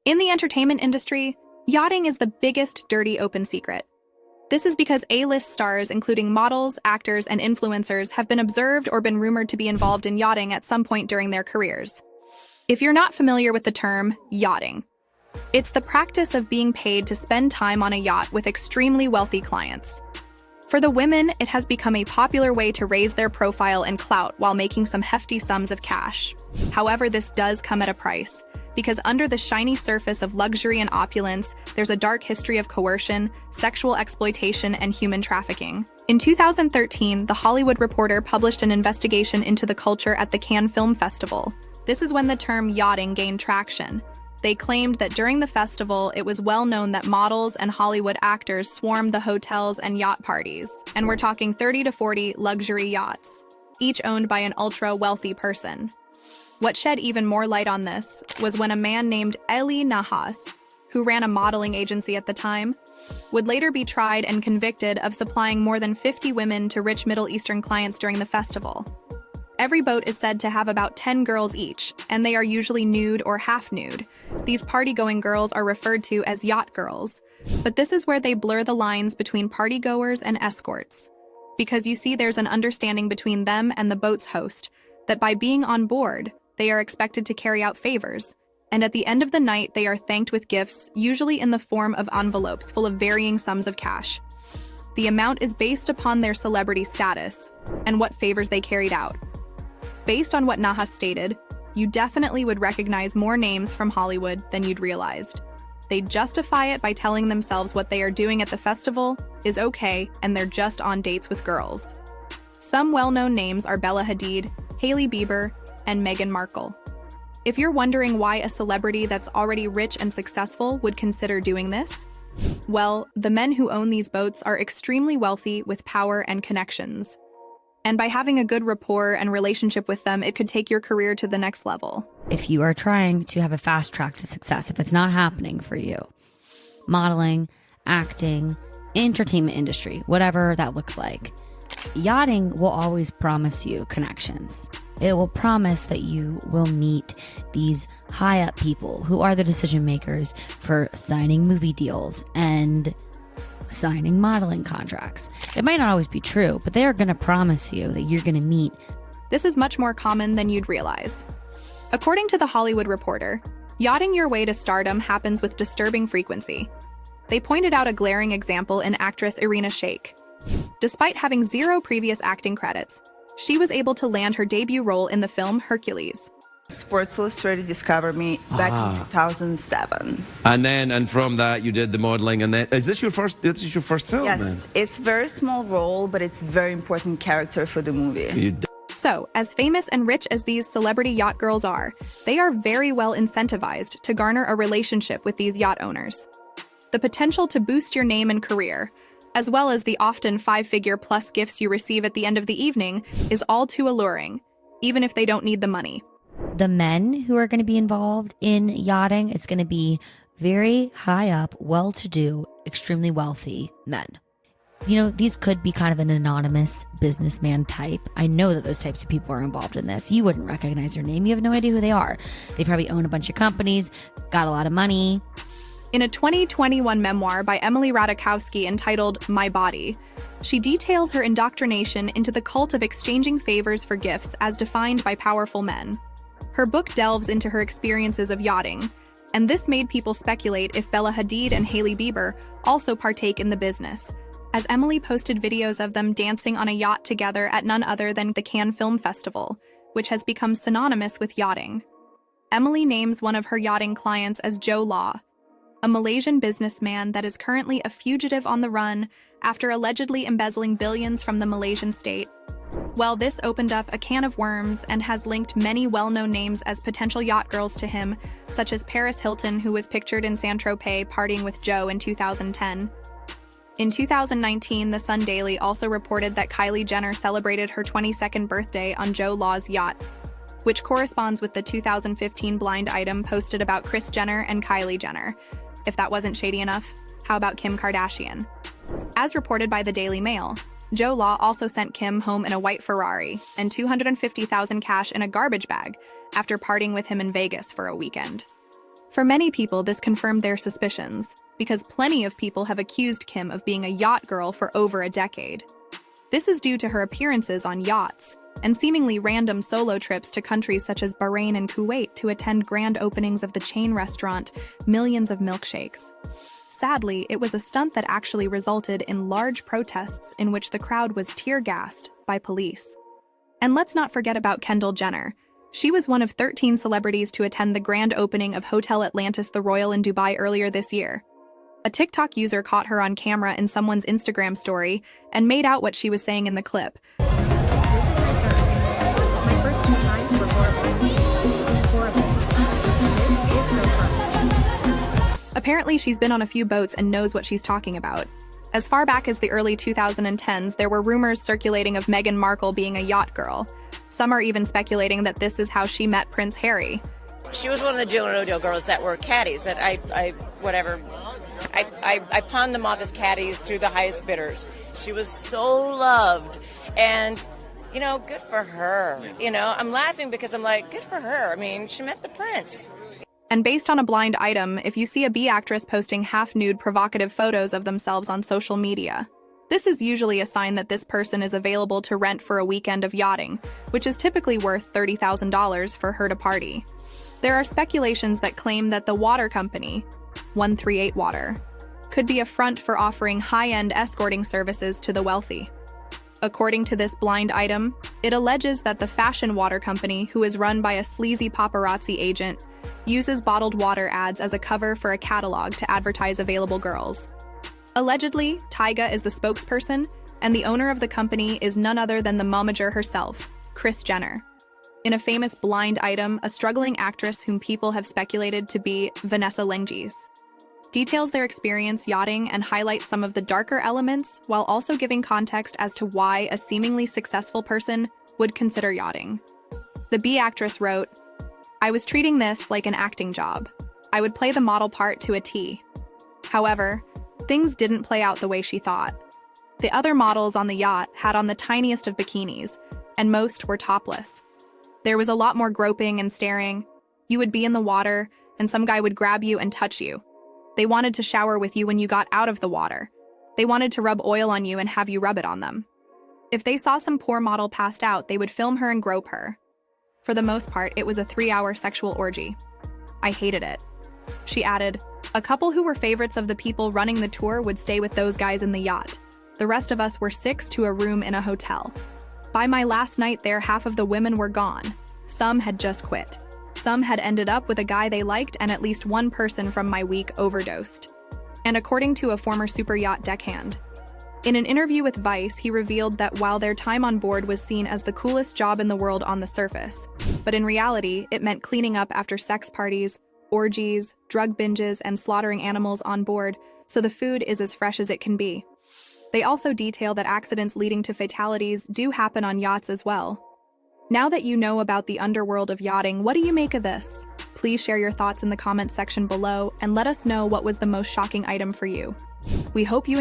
In the entertainment industry, yachting is the biggest dirty open secret. This is because A-list stars, including models, actors, and influencers, have been observed or been rumored to be involved in yachting at some point during their careers. If you're not familiar with the term yachting, it's the practice of being paid to spend time on a yacht with extremely wealthy clients. For the women, it has become a popular way to raise their profile and clout while making some hefty sums of cash. However, this does come at a price, because under the shiny surface of luxury and opulence, there's a dark history of coercion, sexual exploitation, and human trafficking. In 2013, The Hollywood Reporter published an investigation into the culture at the Cannes Film Festival. This is when the term yachting gained traction. They claimed that during the festival, it was well known that models and Hollywood actors swarmed the hotels and yacht parties, and we're talking 30 to 40 luxury yachts, each owned by an ultra-wealthy person. What shed even more light on this was when a man named Eli Nahas, who ran a modeling agency at the time, would later be tried and convicted of supplying more than 50 women to rich Middle Eastern clients during the festival. Every boat is said to have about 10 girls each, and they are usually nude or half-nude. These party-going girls are referred to as yacht girls, but this is where they blur the lines between party-goers and escorts. Because you see, there's an understanding between them and the boat's host that by being on board, they are expected to carry out favors, and at the end of the night, they are thanked with gifts, usually in the form of envelopes full of varying sums of cash. The amount is based upon their celebrity status and what favors they carried out. Based on what Nahas stated, you definitely would recognize more names from Hollywood than you'd realized. They justify it by telling themselves what they are doing at the festival is okay and they're just on dates with girls. Some well-known names are Bella Hadid, Hailey Bieber, and Meghan Markle. If you're wondering why a celebrity that's already rich and successful would consider doing this, well, the men who own these boats are extremely wealthy with power and connections. And by having a good rapport and relationship with them, it could take your career to the next level. If you are trying to have a fast track to success, if it's not happening for you, modeling, acting, entertainment industry, whatever that looks like, yachting will always promise you connections. It will promise that you will meet these high up people who are the decision makers for signing movie deals and signing modeling contracts. It might not always be true, but they are going to promise you that you're going to meet. This is much more common than you'd realize. According to The Hollywood Reporter, yachting your way to stardom happens with disturbing frequency. They pointed out a glaring example in actress Irina Shayk. Despite having 0 previous acting credits, she was able to land her debut role in the film Hercules. Sports Illustrated discovered me back in 2007. And from that you did the modeling, and then this is your first film? Yes, then? It's a very small role, but it's a very important character for the movie. So, as famous and rich as these celebrity yacht girls are, they are very well incentivized to garner a relationship with these yacht owners. The potential to boost your name and career, as well as the often 5-figure plus gifts you receive at the end of the evening, is all too alluring, even if they don't need the money. The men who are going to be involved in yachting, it's going to be very high up, well-to-do, extremely wealthy men. You know, these could be kind of an anonymous businessman type. I know that those types of people are involved in this. You wouldn't recognize their name. You have no idea who they are. They probably own a bunch of companies, got a lot of money. In a 2021 memoir by Emily Ratajkowski entitled My Body, she details her indoctrination into the cult of exchanging favors for gifts as defined by powerful men. Her book delves into her experiences of yachting, and this made people speculate if Bella Hadid and Hailey Bieber also partake in the business, as Emily posted videos of them dancing on a yacht together at none other than the Cannes Film Festival, which has become synonymous with yachting. Emily names one of her yachting clients as Joe Law, a Malaysian businessman that is currently a fugitive on the run after allegedly embezzling billions from the Malaysian state. Well, this opened up a can of worms and has linked many well-known names as potential yacht girls to him, such as Paris Hilton, who was pictured in Saint-Tropez partying with Joe in 2010. In 2019, the Sun Daily also reported that Kylie Jenner celebrated her 22nd birthday on Joe Law's yacht, which corresponds with the 2015 blind item posted about Kris Jenner and Kylie Jenner. If that wasn't shady enough, how about Kim Kardashian? As reported by the Daily Mail, Joe Law also sent Kim home in a white Ferrari and $250,000 cash in a garbage bag after partying with him in Vegas for a weekend. For many people, this confirmed their suspicions, because plenty of people have accused Kim of being a yacht girl for over a decade. This is due to her appearances on yachts and seemingly random solo trips to countries such as Bahrain and Kuwait to attend grand openings of the chain restaurant Millions of Milkshakes. Sadly, it was a stunt that actually resulted in large protests in which the crowd was tear-gassed by police. And let's not forget about Kendall Jenner. She was one of 13 celebrities to attend the grand opening of Hotel Atlantis The Royal in Dubai earlier this year. A TikTok user caught her on camera in someone's Instagram story and made out what she was saying in the clip. My first 2 times were horrible. This is so fun. Apparently, she's been on a few boats and knows what she's talking about. As far back as the early 2010s, there were rumors circulating of Meghan Markle being a yacht girl. Some are even speculating that this is how she met Prince Harry. She was one of the Deal girls that were caddies that I pawned them off as caddies to the highest bidders. She was so loved, and good for her. I'm laughing because I'm like, good for her. I mean, she met the prince. And based on a blind item, if you see a B actress posting half-nude provocative photos of themselves on social media, this is usually a sign that this person is available to rent for a weekend of yachting, which is typically worth $30,000 for her to party. There are speculations that claim that the water company, 138 Water, could be a front for offering high-end escorting services to the wealthy. According to this blind item, it alleges that the fashion water company, who is run by a sleazy paparazzi agent, uses bottled water ads as a cover for a catalog to advertise available girls. Allegedly, Tyga is the spokesperson, and the owner of the company is none other than the momager herself, Kris Jenner. In a famous blind item, a struggling actress whom people have speculated to be Vanessa Lengies details their experience yachting and highlights some of the darker elements while also giving context as to why a seemingly successful person would consider yachting. The B actress wrote, "I was treating this like an acting job. I would play the model part to a T. However, things didn't play out the way she thought. The other models on the yacht had on the tiniest of bikinis, and most were topless. There was a lot more groping and staring. You would be in the water, and some guy would grab you and touch you. They wanted to shower with you when you got out of the water. They wanted to rub oil on you and have you rub it on them. If they saw some poor model passed out, they would film her and grope her. For the most part, it was a 3-hour sexual orgy. I hated it." She added, "A couple who were favorites of the people running the tour would stay with those guys in the yacht. The rest of us were 6 to a room in a hotel. By my last night there, half of the women were gone. Some had just quit. Some had ended up with a guy they liked, and at least one person from my week overdosed." And according to a former super yacht deckhand, in an interview with Vice, he revealed that while their time on board was seen as the coolest job in the world on the surface, but in reality, it meant cleaning up after sex parties, orgies, drug binges, and slaughtering animals on board, so the food is as fresh as it can be. They also detail that accidents leading to fatalities do happen on yachts as well. Now that you know about the underworld of yachting, what do you make of this? Please share your thoughts in the comments section below and let us know what was the most shocking item for you. We hope you